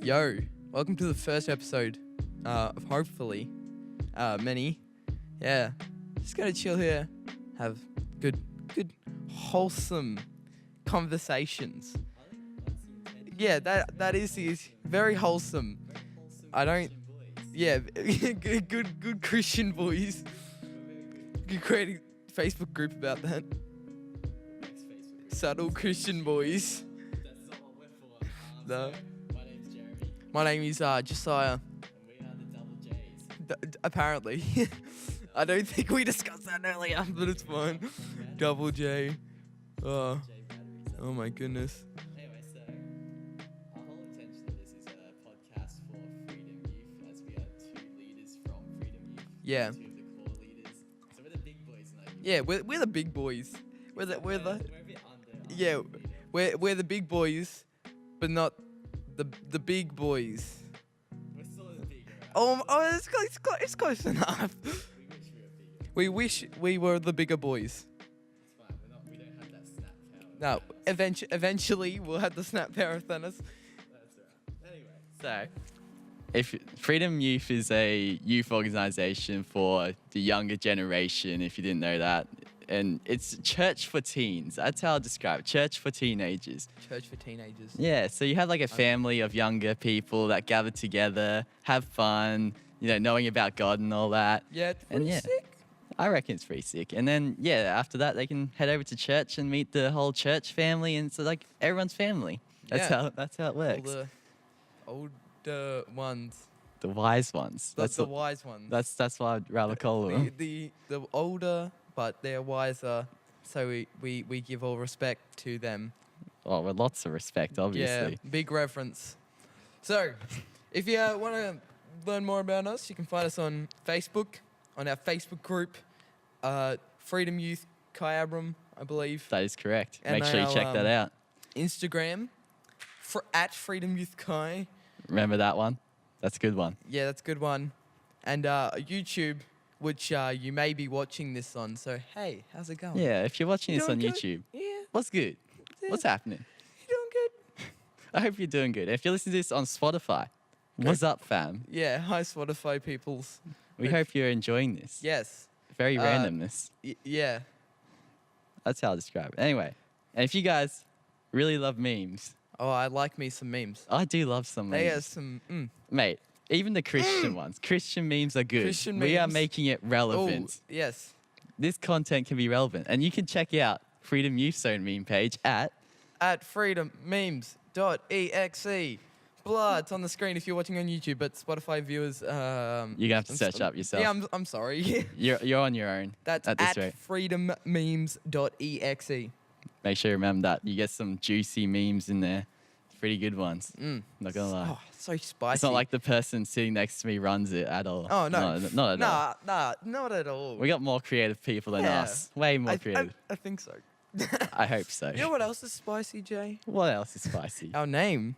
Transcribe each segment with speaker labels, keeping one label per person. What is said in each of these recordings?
Speaker 1: Yo, welcome to the first episode of hopefully many. Yeah, just gonna chill here, have good, wholesome conversations. Yeah, that is very wholesome. I don't. Yeah, good Christian boys. You could create a Facebook group about that. Subtle Christian boys.
Speaker 2: That's not what we're for.
Speaker 1: No.
Speaker 2: My name's Jeremy.
Speaker 1: My name is Josiah.
Speaker 2: And we are the Double J's.
Speaker 1: Apparently. I don't think we discussed that earlier, but it's fine. Double J. Oh,
Speaker 2: J batteries.
Speaker 1: oh my goodness.
Speaker 2: Anyway, so our whole intention of this is a podcast for Freedom Youth, as we are two leaders from Freedom Youth.
Speaker 1: Yeah.
Speaker 2: Two of the core leaders. So we're the big boys in our youth.
Speaker 1: Yeah, we're the big boys. We're the
Speaker 2: We're a bit under.
Speaker 1: yeah, we're the big boys, but not the big boys.
Speaker 2: We're still in the big.
Speaker 1: It's close enough.
Speaker 2: We wish we were bigger.
Speaker 1: We wish we were the bigger boys.
Speaker 2: It's fine. We don't have that snap power.
Speaker 1: No, eventually we'll have the snap power of Thanos.
Speaker 2: That's right. Anyway.
Speaker 3: So, if Freedom Youth is a youth organization for the younger generation, if you didn't know that, and it's church for teens. That's how I describe it. Church for teenagers.
Speaker 1: Church for teenagers.
Speaker 3: Yeah, so you have like a family of younger people that gather together, have fun, knowing about God and all that.
Speaker 1: Yeah, it's
Speaker 3: And
Speaker 1: pretty
Speaker 3: yeah.
Speaker 1: sick.
Speaker 3: I reckon it's pretty sick. And then, after that, they can head over to church and meet the whole church family, and so like everyone's family. That's
Speaker 1: Yeah.
Speaker 3: how it
Speaker 1: All
Speaker 3: works.
Speaker 1: the older ones.
Speaker 3: The wise ones.
Speaker 1: That's the
Speaker 3: what-
Speaker 1: wise ones.
Speaker 3: That's what I'd rather call them.
Speaker 1: The older, but they're wiser. So we give all respect to them.
Speaker 3: Oh, with lots of respect, obviously.
Speaker 1: Yeah, big reference. So, if you want to learn more about us, you can find us on Facebook, on our Facebook group, Freedom Youth Kyabram, I believe.
Speaker 3: That is correct.
Speaker 1: And
Speaker 3: Make sure you
Speaker 1: our,
Speaker 3: check that out.
Speaker 1: Instagram, at Freedom Youth Kai.
Speaker 3: Remember that one? That's a good one.
Speaker 1: Yeah, that's a good one. And YouTube, which you may be watching this on. So, hey, how's it going?
Speaker 3: Yeah, if you're watching this
Speaker 1: Doing
Speaker 3: on
Speaker 1: good?
Speaker 3: YouTube,
Speaker 1: Yeah,
Speaker 3: what's good? What's happening?
Speaker 1: you doing good?
Speaker 3: I hope you're doing good. If you're listening to this on Spotify, what's up, fam?
Speaker 1: Yeah, hi Spotify peoples.
Speaker 3: We
Speaker 1: Like-
Speaker 3: hope you're enjoying this.
Speaker 1: Yes.
Speaker 3: Very
Speaker 1: Uh,
Speaker 3: randomness.
Speaker 1: Yeah.
Speaker 3: That's how I describe it. Anyway, and if you guys really love memes,
Speaker 1: Oh, I like me some memes.
Speaker 3: I do love some
Speaker 1: They
Speaker 3: memes.
Speaker 1: have some.
Speaker 3: Mate, even the Christian ones. Christian memes are good.
Speaker 1: Christian
Speaker 3: We are
Speaker 1: memes.
Speaker 3: making it
Speaker 1: Oh,
Speaker 3: relevant.
Speaker 1: yes.
Speaker 3: This content can be relevant. And you can check out Freedom Youth Zone meme page at
Speaker 1: At freedommemes.exe. Blah, it's on the screen if you're watching on YouTube, but Spotify viewers.
Speaker 3: You're gonna have to search up yourself.
Speaker 1: Yeah, I'm sorry.
Speaker 3: You're on your own.
Speaker 1: That's
Speaker 3: at this
Speaker 1: at
Speaker 3: rate.
Speaker 1: freedommemes.exe.
Speaker 3: Make sure you remember that. You get some juicy memes in there. Pretty good ones. Not gonna lie.
Speaker 1: Oh, so spicy.
Speaker 3: It's not like the person sitting next to me runs it at all.
Speaker 1: Oh, no.
Speaker 3: Not at all.
Speaker 1: Nah, not at all.
Speaker 3: We got more creative people than
Speaker 1: Yeah.
Speaker 3: us. Way more creative.
Speaker 1: I think so.
Speaker 3: I hope so.
Speaker 1: You know what else is spicy, Jay?
Speaker 3: What else is spicy?
Speaker 1: Our name.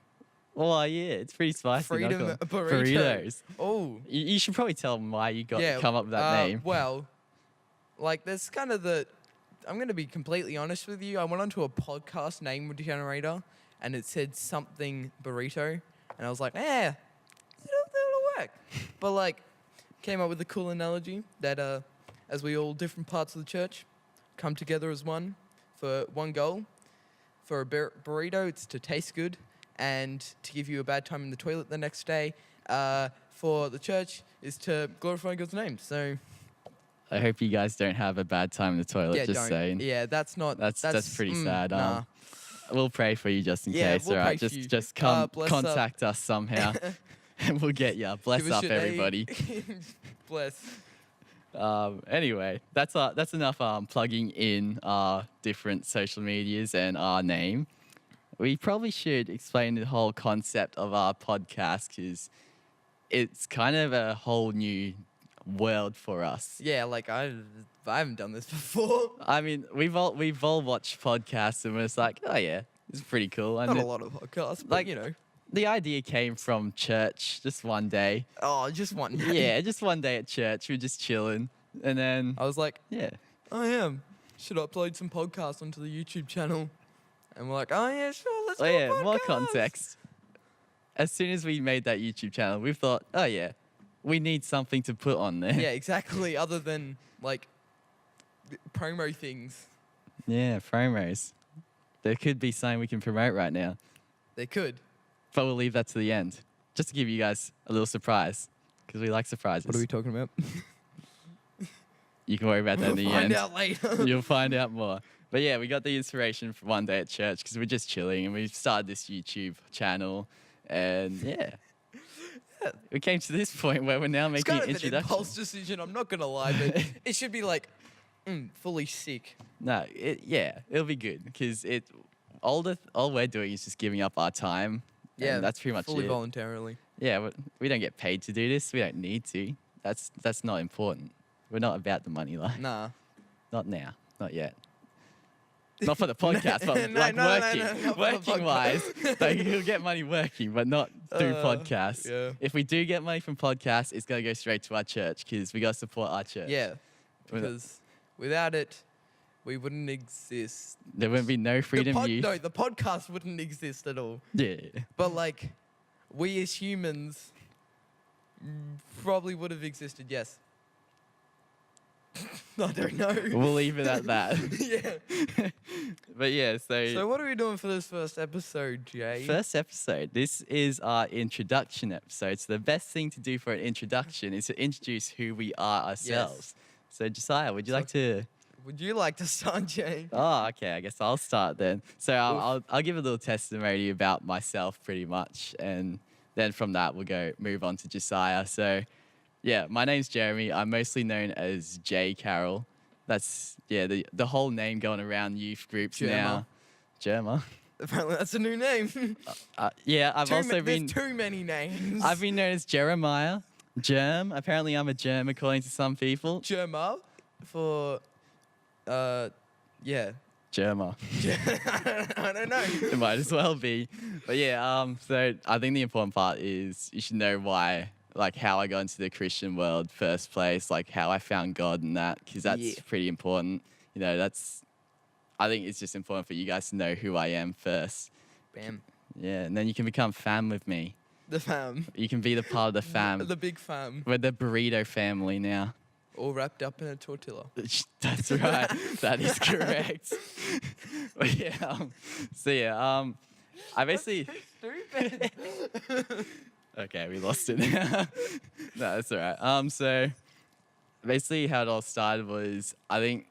Speaker 3: Oh yeah, it's pretty spicy. not
Speaker 1: Freedom
Speaker 3: gonna-
Speaker 1: Burrito.
Speaker 3: Burritos.
Speaker 1: Oh.
Speaker 3: You should probably tell them why you
Speaker 1: Yeah,
Speaker 3: come up with that name.
Speaker 1: Well, like there's kind of I'm going to be completely honest with you. I went onto a podcast name generator and it said something burrito. And I was like, that'll work. But like, came up with a cool analogy that as we all different parts of the church come together as one for one goal. For a burrito, it's to taste good and to give you a bad time in the toilet the next day. For the church is to glorify God's name. So
Speaker 3: I hope you guys don't have a bad time in the toilet.
Speaker 1: yeah,
Speaker 3: just
Speaker 1: don't.
Speaker 3: saying.
Speaker 1: Yeah, that's
Speaker 3: Pretty sad.
Speaker 1: Nah.
Speaker 3: We'll pray for you just in
Speaker 1: Yeah,
Speaker 3: case.
Speaker 1: we'll
Speaker 3: All right,
Speaker 1: pray for you.
Speaker 3: just come
Speaker 1: Bless up.
Speaker 3: contact us somehow, and we'll get you. Bless
Speaker 1: Give us
Speaker 3: up,
Speaker 1: your name.
Speaker 3: everybody.
Speaker 1: Bless.
Speaker 3: Anyway, that's enough plugging in our different social medias and our name. We probably should explain the whole concept of our podcast because it's kind of a whole new world for us.
Speaker 1: Yeah, like I haven't done this before.
Speaker 3: I mean, we've all watched podcasts and we're just like, oh yeah, it's pretty cool. And
Speaker 1: Not a
Speaker 3: it-
Speaker 1: lot of podcasts, but
Speaker 3: like-
Speaker 1: you know.
Speaker 3: the idea came from church just one day.
Speaker 1: Oh, just one.
Speaker 3: Yeah, just one day at church, we were just chilling, and then
Speaker 1: I was like,
Speaker 3: yeah,
Speaker 1: should upload some podcasts onto the YouTube channel. And we're like, oh yeah, sure, let's
Speaker 3: oh
Speaker 1: do a
Speaker 3: yeah, more
Speaker 1: podcast.
Speaker 3: context. as soon as we made that YouTube channel, we thought, oh yeah, we need something to put on there.
Speaker 1: Yeah, exactly. Other than like promo things,
Speaker 3: Yeah, promos. There could be something we can promote right now,
Speaker 1: they could.
Speaker 3: but we'll leave that to the end, just to give you guys a little surprise, because we like surprises.
Speaker 1: What are we talking about?
Speaker 3: You can worry about that in the
Speaker 1: Find
Speaker 3: end.
Speaker 1: out later.
Speaker 3: You'll find out more. But yeah, we got the inspiration from one day at church because we're just chilling and we started this YouTube channel. And yeah, we came to this point where we're now
Speaker 1: It's
Speaker 3: making
Speaker 1: kind
Speaker 3: an
Speaker 1: of an
Speaker 3: introduction.
Speaker 1: impulse decision. I'm not gonna lie, but it should be like fully sick.
Speaker 3: No, it'll be good because all we're doing is just giving up our time.
Speaker 1: Yeah,
Speaker 3: and that's pretty much
Speaker 1: fully
Speaker 3: it.
Speaker 1: voluntarily.
Speaker 3: Yeah, we don't get paid to do this. We don't need to. That's not important. We're not about the money, like
Speaker 1: Nah.
Speaker 3: not now, not yet. Not for the podcast, but
Speaker 1: No,
Speaker 3: like
Speaker 1: no,
Speaker 3: working,
Speaker 1: not for the
Speaker 3: working wise.
Speaker 1: podcast.
Speaker 3: Like you'll get money working, but not through podcasts.
Speaker 1: yeah.
Speaker 3: If we do get money from podcasts, it's gonna go straight to our church because we gotta support our church.
Speaker 1: Yeah,
Speaker 3: We're not-
Speaker 1: because without it, we wouldn't exist.
Speaker 3: there wouldn't be no freedom youth.
Speaker 1: No, the podcast wouldn't exist at all.
Speaker 3: Yeah.
Speaker 1: But like, we as humans probably would have existed. Yes. I don't know.
Speaker 3: We'll leave it at that.
Speaker 1: Yeah.
Speaker 3: But yeah,
Speaker 1: So what are we doing for this first episode, Jay?
Speaker 3: first episode. This is our introduction episode. So the best thing to do for an introduction is to introduce who we are ourselves. So Josiah, would you
Speaker 1: So-
Speaker 3: like to?
Speaker 1: Would you like to start, Jay?
Speaker 3: Oh, okay. I guess I'll start then. So I'll give a little testimony about myself, pretty much, and then from that we'll move on to Josiah. So, yeah, my name's Jeremy. I'm mostly known as J Carroll. That's the whole name going around youth groups now. Germa.
Speaker 1: Apparently, that's a new name.
Speaker 3: Yeah, I've also been.
Speaker 1: There's too many names.
Speaker 3: I've been known as Jeremiah. Germ. Apparently, I'm a germ according to some people.
Speaker 1: Germa for, yeah.
Speaker 3: Germa.
Speaker 1: I don't know.
Speaker 3: It might as well be. But yeah, so I think the important part is you should know why, like how I got into the Christian world first place, like how I found God and that, because that's pretty important. You know, I think it's just important for you guys to know who I am first.
Speaker 1: Bam.
Speaker 3: Yeah, and then you can become fam with me.
Speaker 1: The fam.
Speaker 3: You can be the part of the fam.
Speaker 1: The big fam.
Speaker 3: We're the burrito family now.
Speaker 1: All wrapped up in a tortilla.
Speaker 3: That's right. That is correct. But yeah, I basically.
Speaker 1: Stupid.
Speaker 3: Okay, we lost it now. No, that's all right. So basically how it all started was, I think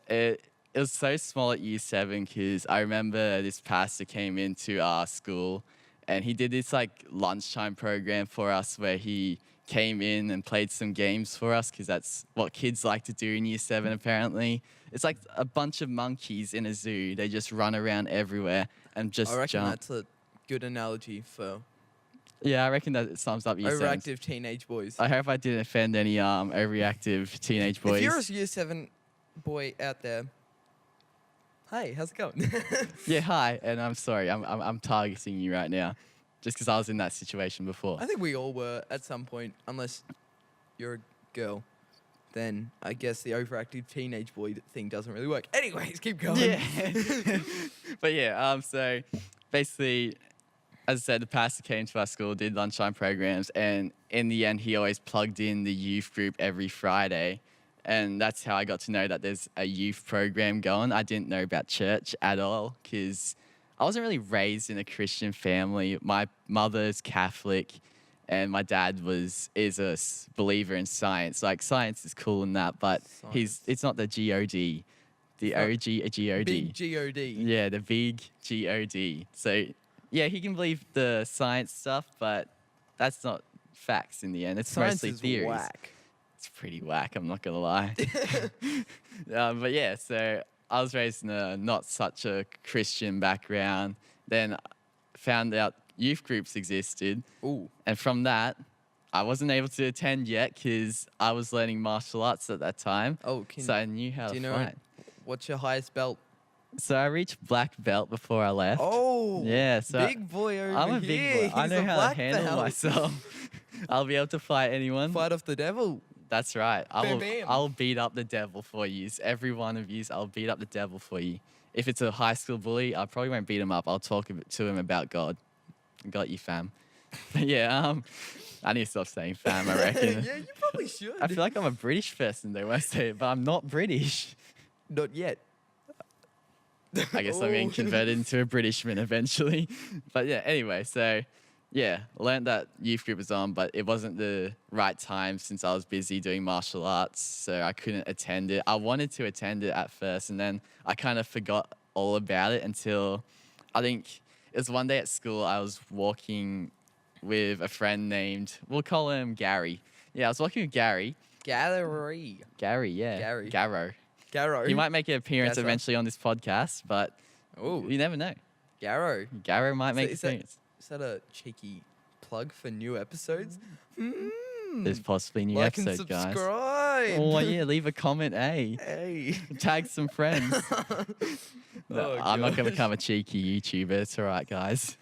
Speaker 3: it was so small at year 7 because I remember this pastor came into our school and he did this like lunchtime program for us where he came in and played some games for us because that's what kids like to do in year 7 apparently. It's like a bunch of monkeys in a zoo. They just run around everywhere and just
Speaker 1: I reckon
Speaker 3: jump.
Speaker 1: that's a good analogy for
Speaker 3: Yeah, I reckon that sums up year 7.
Speaker 1: overactive teenage boys.
Speaker 3: I hope I didn't offend any overreactive teenage boys.
Speaker 1: If you're a year 7 boy out there, hey, how's it going?
Speaker 3: Yeah, hi, and I'm sorry, I'm targeting you right now, just because I was in that situation before.
Speaker 1: I think we all were at some point, unless you're a girl. Then I guess the overactive teenage boy thing doesn't really work. Anyways, keep going.
Speaker 3: Yeah. But yeah, so basically, as I said, the pastor came to our school, did lunchtime programs, and in the end, he always plugged in the youth group every Friday. And that's how I got to know that there's a youth program going. I didn't know about church at all because I wasn't really raised in a Christian family. My mother's Catholic, and my dad is a believer in science. Like science is cool and that, but it's not the God, the OG God.
Speaker 1: Big God.
Speaker 3: Yeah, the big God. So yeah, he can believe the science stuff, but that's not facts in the end. It's
Speaker 1: Science
Speaker 3: mostly
Speaker 1: is
Speaker 3: theories.
Speaker 1: whack.
Speaker 3: It's pretty whack, I'm not gonna lie. But yeah, so I was raised in a not such a Christian background. Then found out youth groups existed.
Speaker 1: Ooh.
Speaker 3: And from that, I wasn't able to attend yet because I was learning martial arts at that time.
Speaker 1: Oh,
Speaker 3: So I knew how
Speaker 1: do
Speaker 3: to
Speaker 1: you know
Speaker 3: fight.
Speaker 1: what's your highest belt?
Speaker 3: So I reached black belt before I left.
Speaker 1: Oh.
Speaker 3: Yeah, so
Speaker 1: big boy over
Speaker 3: I'm a
Speaker 1: here.
Speaker 3: big boy. I
Speaker 1: He's
Speaker 3: know
Speaker 1: a
Speaker 3: how to
Speaker 1: black
Speaker 3: handle
Speaker 1: belt.
Speaker 3: myself. I'll be able to fight anyone.
Speaker 1: Fight off the devil.
Speaker 3: That's right.
Speaker 1: Bam, bam.
Speaker 3: I'll beat up the devil for you. Every one of you, I'll beat up the devil for you. If it's a high school bully, I probably won't beat him up. I'll talk to him about God. Got you, fam. But yeah, I need to stop saying fam, I reckon.
Speaker 1: Yeah, you probably should.
Speaker 3: I feel like I'm a British person though when I say it, but I'm not British.
Speaker 1: Not yet.
Speaker 3: I guess I'm being
Speaker 1: Ooh.
Speaker 3: converted into a Britishman eventually. But yeah, anyway, so yeah, learned that youth group was on, but it wasn't the right time since I was busy doing martial arts, so I couldn't attend it. I wanted to attend it at first, and then I kind of forgot all about it until I think it was one day at school. I was walking with a friend named, we'll call him Gary. Yeah, I was walking with Gary.
Speaker 1: Gallery.
Speaker 3: Gary, yeah.
Speaker 1: Gary.
Speaker 3: Garrow.
Speaker 1: Garrow.
Speaker 3: He might make an appearance
Speaker 1: Gazza.
Speaker 3: eventually on this podcast, but
Speaker 1: Oh,
Speaker 3: you never know.
Speaker 1: Garrow.
Speaker 3: Garrow might make an
Speaker 1: Is that-
Speaker 3: appearance.
Speaker 1: Is that a cheeky plug for new episodes?
Speaker 3: There's possibly new
Speaker 1: Like and
Speaker 3: episodes, guys.
Speaker 1: subscribe.
Speaker 3: Oh yeah, leave a comment, eh?
Speaker 1: Hey.
Speaker 3: Tag some friends. No,
Speaker 1: Oh,
Speaker 3: I'm not gonna
Speaker 1: gosh.
Speaker 3: become a cheeky YouTuber. It's alright, guys.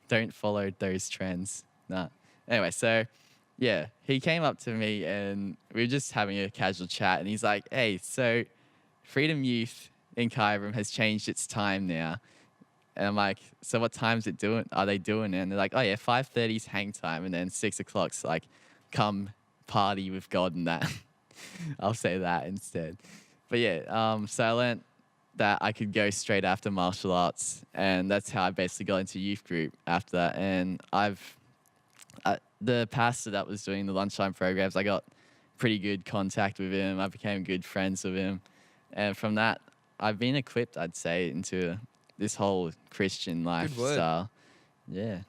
Speaker 3: Don't follow those trends. Nah. Anyway, so yeah, he came up to me and we were just having a casual chat, and he's like, "Hey, so Freedom Youth in Kyabram has changed its time now." And I'm like, "So what time's it doing? Are they doing it?" And they're like, "Oh yeah, 5:30 is hang time, and then 6 o'clock's like come party with God and that." I'll say that instead. But yeah, so I learned that I could go straight after martial arts, and that's how I basically got into youth group after that. And the pastor that was doing the lunchtime programs, I got pretty good contact with him. I became good friends with him, and from that, I've been equipped, I'd say, into this whole Christian
Speaker 1: Good word.
Speaker 3: lifestyle. Yeah,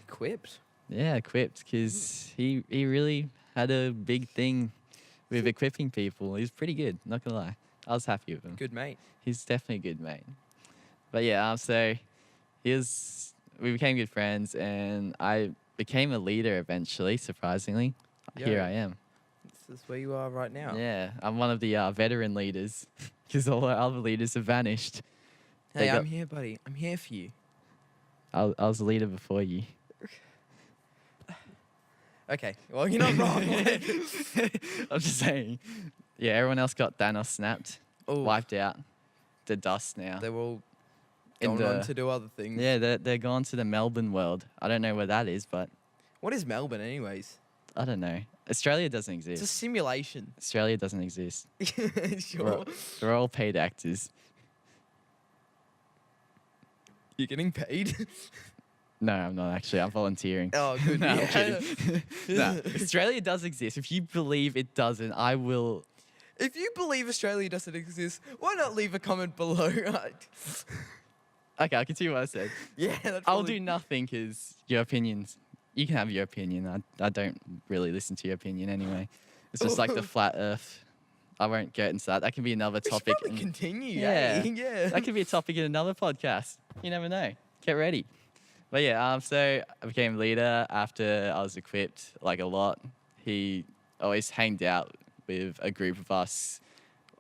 Speaker 1: Equipped.
Speaker 3: yeah, equipped, because he really had a big thing with equipping people. He's pretty good, not gonna lie. I was happy with him.
Speaker 1: Good mate.
Speaker 3: He's definitely a good mate. But yeah, so we became good friends, and I became a leader eventually, surprisingly. Here
Speaker 1: Yo.
Speaker 3: I am.
Speaker 1: This is where you are right now.
Speaker 3: Yeah, I'm one of the veteran leaders, because all our other leaders have vanished.
Speaker 1: Hey,
Speaker 3: They got-
Speaker 1: I'm here, buddy. I'm here for you.
Speaker 3: I was a leader before you.
Speaker 1: Okay. Well, you're not wrong.
Speaker 3: I'm just saying. Yeah, everyone else got Thanos snapped,
Speaker 1: Oh,
Speaker 3: wiped out, the dust now.
Speaker 1: they're all
Speaker 3: In
Speaker 1: going on
Speaker 3: the-
Speaker 1: to do other things.
Speaker 3: Yeah, they're gone to the Melbourne world. I don't know where that is, but
Speaker 1: What is Melbourne, anyways?
Speaker 3: I don't know. Australia doesn't
Speaker 1: It's a
Speaker 3: exist.
Speaker 1: simulation.
Speaker 3: Australia doesn't exist.
Speaker 1: Sure.
Speaker 3: We're all paid actors.
Speaker 1: You're getting paid.
Speaker 3: No, I'm not actually. I'm volunteering.
Speaker 1: Oh, good.
Speaker 3: No, I'm
Speaker 1: Yeah.
Speaker 3: kidding. No, Australia does exist. If you believe it doesn't, I will.
Speaker 1: If you believe Australia doesn't exist, why not leave a comment below?
Speaker 3: Okay, I'll continue what I said.
Speaker 1: Yeah, that's
Speaker 3: I'll
Speaker 1: probably-
Speaker 3: do nothing because your opinions. You can have your opinion. I don't really listen to your opinion anyway. It's just like the flat Earth. I won't get into that. That can be another
Speaker 1: We should
Speaker 3: topic.
Speaker 1: probably continue.
Speaker 3: Yeah.
Speaker 1: Yeah.
Speaker 3: That could be a topic in another podcast. You never know. Get ready. But yeah, so I became leader after I was equipped like a lot. He always hanged out with a group of us.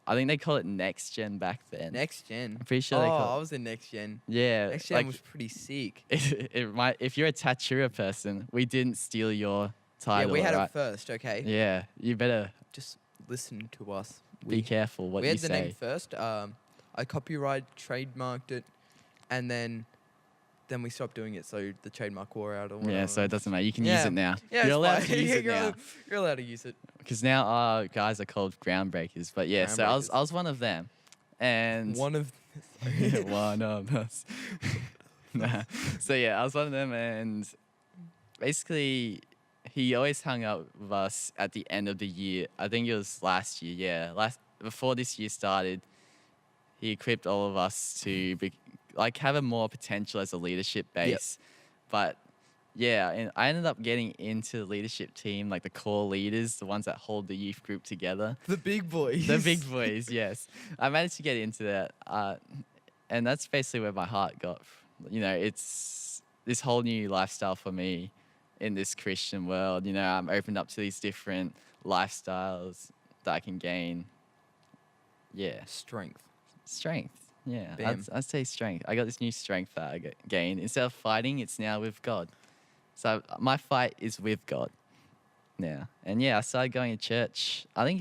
Speaker 3: I think they call it Next Gen back then.
Speaker 1: Next gen.
Speaker 3: I'm pretty sure
Speaker 1: Oh,
Speaker 3: they
Speaker 1: I
Speaker 3: call
Speaker 1: was in next gen.
Speaker 3: yeah.
Speaker 1: Next gen
Speaker 3: like,
Speaker 1: was pretty sick.
Speaker 3: it might, if you're a tattooer person, we didn't steal your title.
Speaker 1: Yeah, we had
Speaker 3: right?
Speaker 1: it first. Okay.
Speaker 3: Yeah, you better
Speaker 1: Just listen to us.
Speaker 3: be careful what
Speaker 1: we
Speaker 3: you
Speaker 1: had the
Speaker 3: say.
Speaker 1: name first. I copyright trademarked it, and then we stopped doing it. So the trademark wore out. Or
Speaker 3: Yeah,
Speaker 1: whatever.
Speaker 3: so it doesn't matter. You can
Speaker 1: Yeah.
Speaker 3: use it now.
Speaker 1: Yeah, it's
Speaker 3: you're allowed
Speaker 1: fine.
Speaker 3: to use it
Speaker 1: you're,
Speaker 3: now.
Speaker 1: you're allowed to use it.
Speaker 3: Because now our guys are called groundbreakers. But yeah, so
Speaker 1: Groundbreakers.
Speaker 3: I was one of them. And
Speaker 1: One of.
Speaker 3: one of us. Nah. So yeah, I was one of them, and basically he always hung out with us at the end of the year. I think it was last year, yeah. Before this year started, he equipped all of us to have a more potential as a leadership base. But yeah, and I ended up getting into the leadership team, like the core leaders, the ones that hold the youth group together.
Speaker 1: The big boys.
Speaker 3: The big boys, yes. I managed to get into that. And that's basically where my heart got. It's this whole new lifestyle for me in this Christian world. I'm opened up to these different lifestyles that I can gain. Yeah.
Speaker 1: Strength.
Speaker 3: Strength. Yeah.
Speaker 1: Bam.
Speaker 3: I'd say strength. I got this new strength that I gain. Instead of fighting, it's now with God. So my fight is with God now. And yeah, I started going to church. I think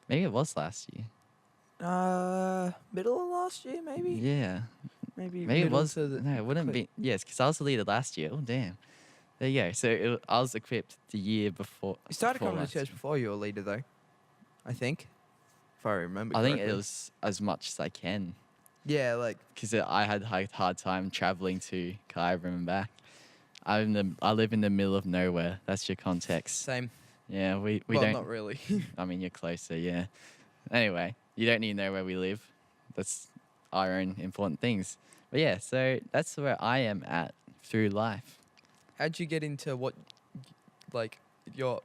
Speaker 3: maybe it was last year.
Speaker 1: Middle of last year, maybe.
Speaker 3: Yeah.
Speaker 1: Maybe
Speaker 3: Maybe it
Speaker 1: middle
Speaker 3: was.
Speaker 1: to the-
Speaker 3: No, it wouldn't be. Yes, because I was the leader last year. Oh, damn. there you go. So I was equipped the year before.
Speaker 1: You started
Speaker 3: before
Speaker 1: coming to
Speaker 3: last
Speaker 1: church
Speaker 3: year.
Speaker 1: before you were a leader, though. I think, if I remember.
Speaker 3: I think
Speaker 1: correctly.
Speaker 3: it was as much as I can.
Speaker 1: Yeah, like
Speaker 3: Because I had a hard time traveling to Kyabram and back. I live in the middle of nowhere. That's your context.
Speaker 1: same.
Speaker 3: Yeah, we
Speaker 1: Well,
Speaker 3: don't.
Speaker 1: not really.
Speaker 3: I mean, you're closer, yeah. Anyway, you don't need to know where we live. That's our own important things. But yeah, so that's where I am at through life.
Speaker 1: How'd you get into what, like, your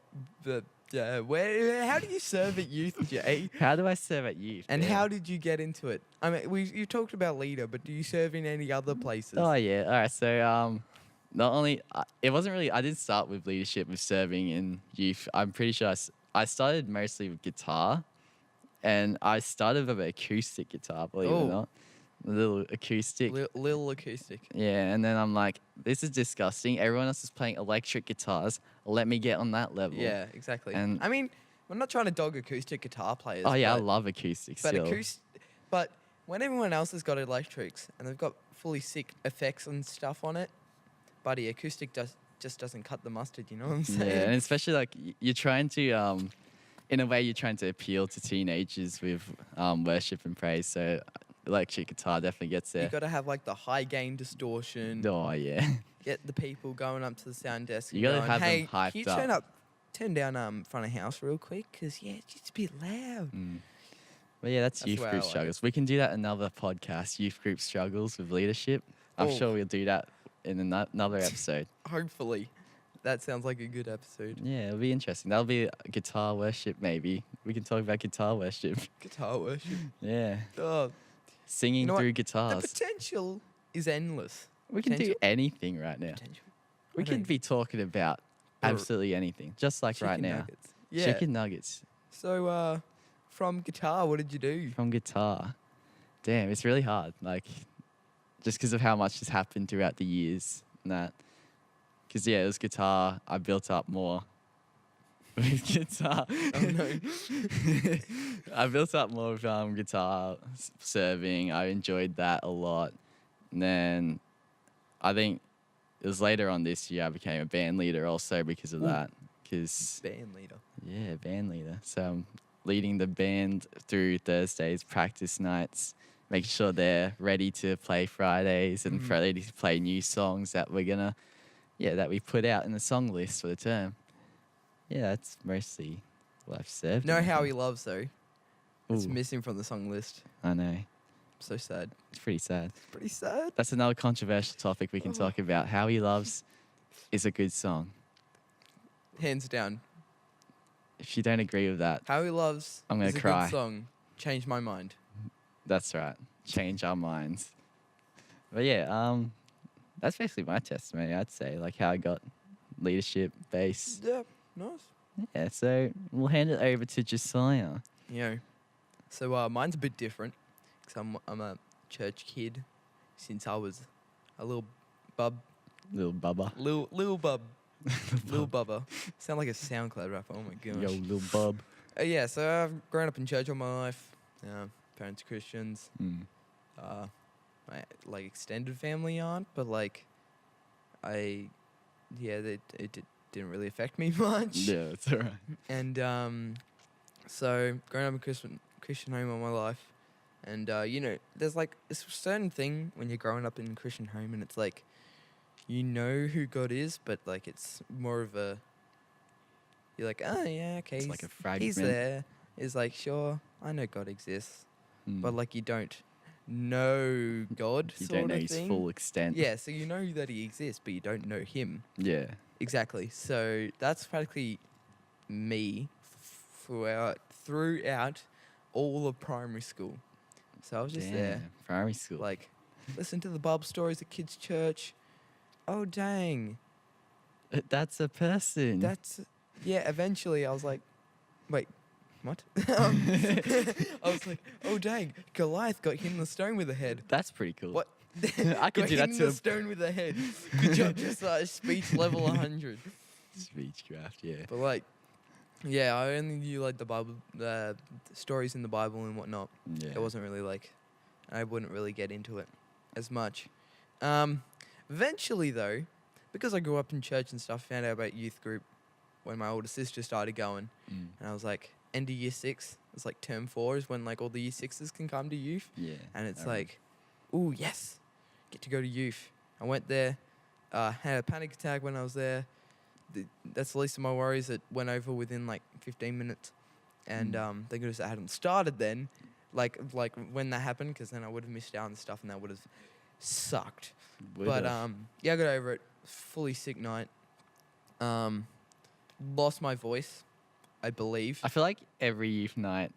Speaker 1: where? How do you serve at youth, Jay?
Speaker 3: How do I serve at youth?
Speaker 1: And
Speaker 3: man?
Speaker 1: how did you get into it? I mean, you talked about leader, but do you serve in any other places?
Speaker 3: Oh yeah. All right. So not only it wasn't really. I didn't start with leadership with serving in youth. I'm pretty sure I started mostly with guitar, and I started with an acoustic guitar. Believe it
Speaker 1: Oh.
Speaker 3: or not, a little acoustic.
Speaker 1: Little acoustic.
Speaker 3: Yeah, and then I'm like, this is disgusting. Everyone else is playing electric guitars. Let me get on that level.
Speaker 1: Yeah, exactly.
Speaker 3: And-
Speaker 1: I mean, I'm not trying to dog acoustic guitar players.
Speaker 3: Oh yeah, I
Speaker 1: but,
Speaker 3: love acoustics.
Speaker 1: but
Speaker 3: Still.
Speaker 1: But when everyone else has got electrics and they've got fully sick effects and stuff on it, buddy, acoustic just doesn't cut the mustard. You know what I'm saying?
Speaker 3: Yeah, and especially like you're trying to, in a way, you're trying to appeal to teenagers with worship and praise. So electric guitar definitely gets there.
Speaker 1: You got to have like the high gain distortion.
Speaker 3: Oh yeah,
Speaker 1: Get the people going up to the sound desk.
Speaker 3: You
Speaker 1: and
Speaker 3: gotta
Speaker 1: going,
Speaker 3: have them
Speaker 1: hey,
Speaker 3: hyped
Speaker 1: can you
Speaker 3: up."
Speaker 1: turn down front of house real quick? Cause yeah, it's just a bit loud.
Speaker 3: but yeah, that's
Speaker 1: That's
Speaker 3: youth
Speaker 1: where I
Speaker 3: group
Speaker 1: like it.
Speaker 3: struggles. We can do that in another podcast. Youth group struggles with leadership. I'm
Speaker 1: Oh.
Speaker 3: sure we'll do that in another episode.
Speaker 1: Hopefully, that sounds like a good episode.
Speaker 3: Yeah, it'll be interesting. That'll be guitar worship, maybe. We can talk about guitar worship.
Speaker 1: Guitar worship.
Speaker 3: Yeah,
Speaker 1: Oh,
Speaker 3: singing
Speaker 1: You know what?
Speaker 3: through
Speaker 1: the
Speaker 3: guitars.
Speaker 1: potential is endless.
Speaker 3: We can do
Speaker 1: potential?
Speaker 3: anything right now.
Speaker 1: Potential.
Speaker 3: We
Speaker 1: I
Speaker 3: could
Speaker 1: don't-
Speaker 3: be talking about
Speaker 1: Or
Speaker 3: absolutely anything, just like right
Speaker 1: chicken
Speaker 3: now.
Speaker 1: nuggets. Yeah.
Speaker 3: Chicken nuggets
Speaker 1: So, from guitar, what did you do?
Speaker 3: from guitar. Damn, it's really hard. Like, just because of how much has happened throughout the years and that. Because, yeah, it was guitar. I built up more with guitar.
Speaker 1: Oh no.
Speaker 3: I built up more with guitar, serving. I enjoyed that a lot. And then I think it was later on this year I became a band leader also because of
Speaker 1: Ooh.
Speaker 3: that. Because,
Speaker 1: Band leader.
Speaker 3: yeah, band leader. So I'm leading the band through Thursdays, practice nights, making sure they're ready to play Fridays and ready to play new songs that that we put out in the song list for the term. Yeah, that's mostly what I've served.
Speaker 1: Know
Speaker 3: in, I
Speaker 1: how
Speaker 3: think.
Speaker 1: he loves though. It's
Speaker 3: Ooh,
Speaker 1: missing from the song list.
Speaker 3: I know.
Speaker 1: So sad.
Speaker 3: It's pretty sad.
Speaker 1: Pretty sad.
Speaker 3: That's another controversial topic we can talk about. How He Loves is a good song.
Speaker 1: Hands down.
Speaker 3: If you don't agree with that,
Speaker 1: How He Loves
Speaker 3: I'm gonna
Speaker 1: is a
Speaker 3: cry.
Speaker 1: good song. Changed my mind.
Speaker 3: that's right. Change our minds. But yeah, that's basically my testimony, I'd say. Like how I got leadership, bass.
Speaker 1: Yeah, nice.
Speaker 3: Yeah, so we'll hand it over to Josiah.
Speaker 1: So mine's a bit different because I'm a church kid since I was a little bub,
Speaker 3: Little Bubba.
Speaker 1: little bub, little bubba. Sound like a SoundCloud rapper. Oh my gosh.
Speaker 3: Yo, little bub.
Speaker 1: Yeah, so I've grown up in church all my life. Parents are Christians. My like extended family aren't, but like it didn't really affect me much.
Speaker 3: Yeah, it's alright.
Speaker 1: And so growing up in Christian home all my life, and there's like a certain thing when you're growing up in a Christian home, and it's like you know who God is, but like it's more of a you're like, oh yeah, okay,
Speaker 3: It's like a
Speaker 1: he's
Speaker 3: fragment.
Speaker 1: there. It's like, sure, I know God exists,
Speaker 3: Mm.
Speaker 1: but like you don't know God.
Speaker 3: you
Speaker 1: sort
Speaker 3: don't know
Speaker 1: of
Speaker 3: his
Speaker 1: thing.
Speaker 3: full extent.
Speaker 1: Yeah, so you know that he exists, but you don't know him.
Speaker 3: Yeah.
Speaker 1: Exactly. So that's practically me throughout all of primary school. So I was just there,
Speaker 3: Damn, primary school.
Speaker 1: like, listen to the Bible stories at kids' church. Oh dang,
Speaker 3: That's a person.
Speaker 1: that's Eventually, I was like, wait, what? I was like, oh dang, Goliath got hit in the stone with a head.
Speaker 3: That's pretty cool.
Speaker 1: What?
Speaker 3: I could
Speaker 1: Got
Speaker 3: do
Speaker 1: hit
Speaker 3: that
Speaker 1: in
Speaker 3: to
Speaker 1: the
Speaker 3: a
Speaker 1: stone with a head. Good job, just speech level 100.
Speaker 3: Speechcraft, yeah.
Speaker 1: But like, yeah, I only knew like the Bible, the stories in the Bible and whatnot.
Speaker 3: Yeah.
Speaker 1: It wasn't really like, I wouldn't really get into it as much. Eventually though, because I grew up in church and stuff, found out about youth group when my older sister started going,
Speaker 3: Mm.
Speaker 1: and I was like, end of year 6, it's like term 4 is when like all the year 6s can come to youth,
Speaker 3: Yeah.
Speaker 1: and it's
Speaker 3: I remember.
Speaker 1: like, ooh, yes, get to go to youth. I went there, had a panic attack when I was there. That's the least of my worries. It went over within like 15 minutes, and thank goodness I hadn't started then, like when that happened, because then I would have missed out on stuff, and that would have sucked. But yeah, I got over it. Fully sick night. Lost my voice, I believe.
Speaker 3: I feel like every youth night,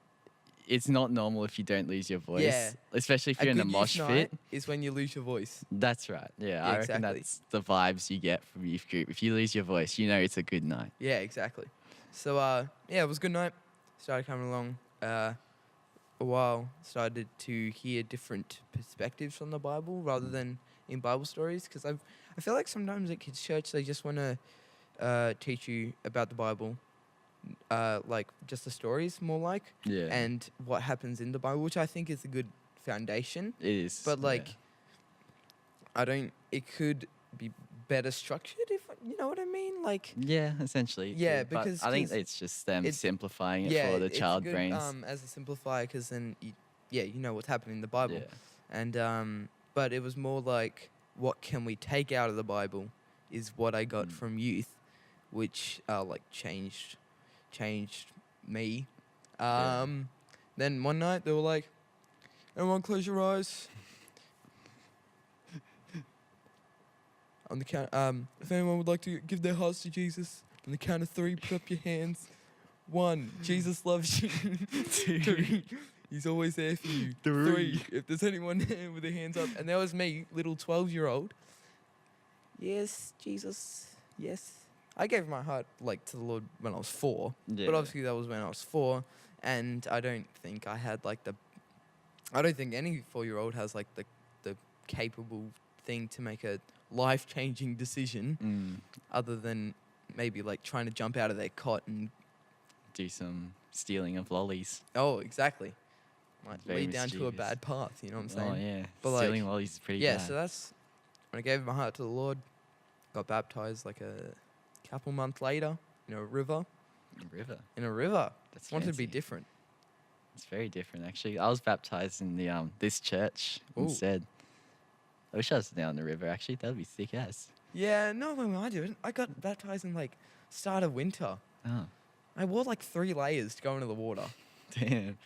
Speaker 3: it's not normal if you don't lose your voice.
Speaker 1: Yeah.
Speaker 3: Especially if
Speaker 1: A
Speaker 3: you're in a
Speaker 1: good
Speaker 3: mosh
Speaker 1: youth
Speaker 3: fit.
Speaker 1: night is when you lose your voice.
Speaker 3: That's right. Yeah,
Speaker 1: Yeah,
Speaker 3: I reckon
Speaker 1: exactly.
Speaker 3: that's the vibes you get from youth group. If you lose your voice, you know it's a good night.
Speaker 1: Yeah, exactly. So yeah, it was a good night. Started coming along a while. Started to hear different perspectives from the Bible rather than in Bible stories, because I feel like sometimes at kids' church they just want to teach you about the Bible, like just the stories more like,
Speaker 3: Yeah.
Speaker 1: and what happens in the Bible, which I think is a good foundation.
Speaker 3: it is.
Speaker 1: But
Speaker 3: yeah.
Speaker 1: like, I don't. It could be better structured, if you know what I mean. Like,
Speaker 3: Yeah, essentially. it
Speaker 1: Yeah,
Speaker 3: could, but
Speaker 1: because-
Speaker 3: I think
Speaker 1: 'cause
Speaker 3: it's just them
Speaker 1: it's-
Speaker 3: simplifying it
Speaker 1: yeah,
Speaker 3: for the
Speaker 1: it's
Speaker 3: child
Speaker 1: good,
Speaker 3: brains.
Speaker 1: as a simplifier, because then you know what's happening in the Bible,
Speaker 3: Yeah.
Speaker 1: and but it was more like, what can we take out of the Bible, is what I got from youth, which like changed me.
Speaker 3: Yeah.
Speaker 1: Then one night they were like, everyone close your eyes. On the count, if anyone would like to give their hearts to Jesus, on the count of 3, put up your hands. 1, Jesus loves you. 2, he's always there for you. 3, if there's anyone there with their hands up. And that was me, little 12-year-old. Yes, Jesus, yes. I gave my heart like to the Lord when I was 4,
Speaker 3: Yeah.
Speaker 1: but obviously that was when I was 4, and I don't think I had like I don't think any 4-year-old has like the capable thing to make a life-changing decision, other than maybe like trying to jump out of their cot and
Speaker 3: do some stealing of lollies.
Speaker 1: exactly, might
Speaker 3: Very
Speaker 1: lead down to a
Speaker 3: mischievous.
Speaker 1: bad path. You know what I'm saying?
Speaker 3: Oh yeah,
Speaker 1: But, like,
Speaker 3: stealing lollies is pretty
Speaker 1: Yeah,
Speaker 3: bad.
Speaker 1: so that's when I gave my heart to the Lord. Got baptized like a couple months later in a river.
Speaker 3: River. That's
Speaker 1: Wanted to be
Speaker 3: fancy.
Speaker 1: different.
Speaker 3: It's very different actually. I was baptized in the this church
Speaker 1: Ooh.
Speaker 3: instead. I wish I was down the river actually. That'd be sick ass.
Speaker 1: Yeah, no, I didn't. I got baptized in like start of winter.
Speaker 3: Oh,
Speaker 1: I wore like 3 layers to go into the water.
Speaker 3: damn.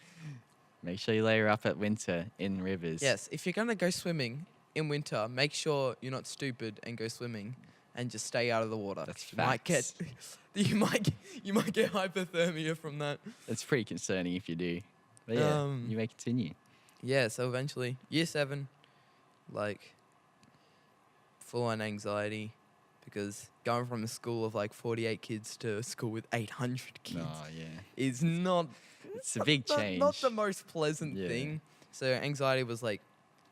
Speaker 3: Make sure you layer up at winter in rivers.
Speaker 1: Yes, if you're gonna go swimming in winter, make sure you're not stupid and go swimming, and just stay out of the water.
Speaker 3: That's
Speaker 1: 'cause you might get hypothermia from that.
Speaker 3: It's pretty concerning if you do. But yeah, you may continue.
Speaker 1: Yeah, so eventually, year 7, like, full on anxiety, because going from a school of like 48 kids to a school with 800 kids
Speaker 3: Oh yeah.
Speaker 1: is not
Speaker 3: It's a big change.
Speaker 1: not the most pleasant
Speaker 3: Yeah.
Speaker 1: thing. So anxiety was like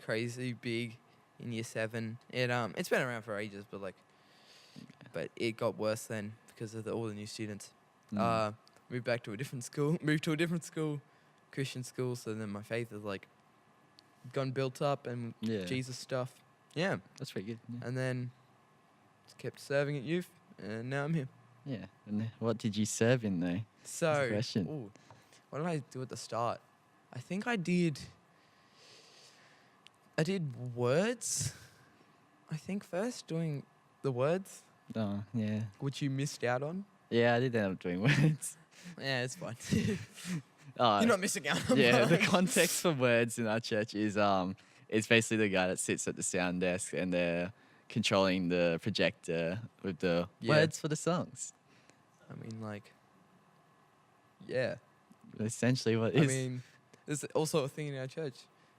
Speaker 1: crazy big in year 7. It's been around for ages, but like, but it got worse then because of all the new students. Moved to a different school, Christian school. So then my faith has like gone built up and
Speaker 3: Yeah.
Speaker 1: Jesus stuff. Yeah,
Speaker 3: That's pretty good. Yeah.
Speaker 1: and then just kept serving at youth, and now I'm here.
Speaker 3: Yeah. And what did you serve in though?
Speaker 1: So,
Speaker 3: question.
Speaker 1: ooh, what did I do at the start? I think I did words. I think first doing the words,
Speaker 3: Oh yeah.
Speaker 1: which you missed out on.
Speaker 3: Yeah, I did end up doing words.
Speaker 1: Yeah, it's fine.
Speaker 3: Oh,
Speaker 1: You're not missing out on
Speaker 3: yeah, the
Speaker 1: much.
Speaker 3: context for words in our church is it's basically the guy that sits at the sound desk and they're controlling the projector with the
Speaker 1: Yeah.
Speaker 3: words for the songs.
Speaker 1: I mean, like, yeah.
Speaker 3: Essentially what it
Speaker 1: I
Speaker 3: is.
Speaker 1: mean, there's also a thing in our church.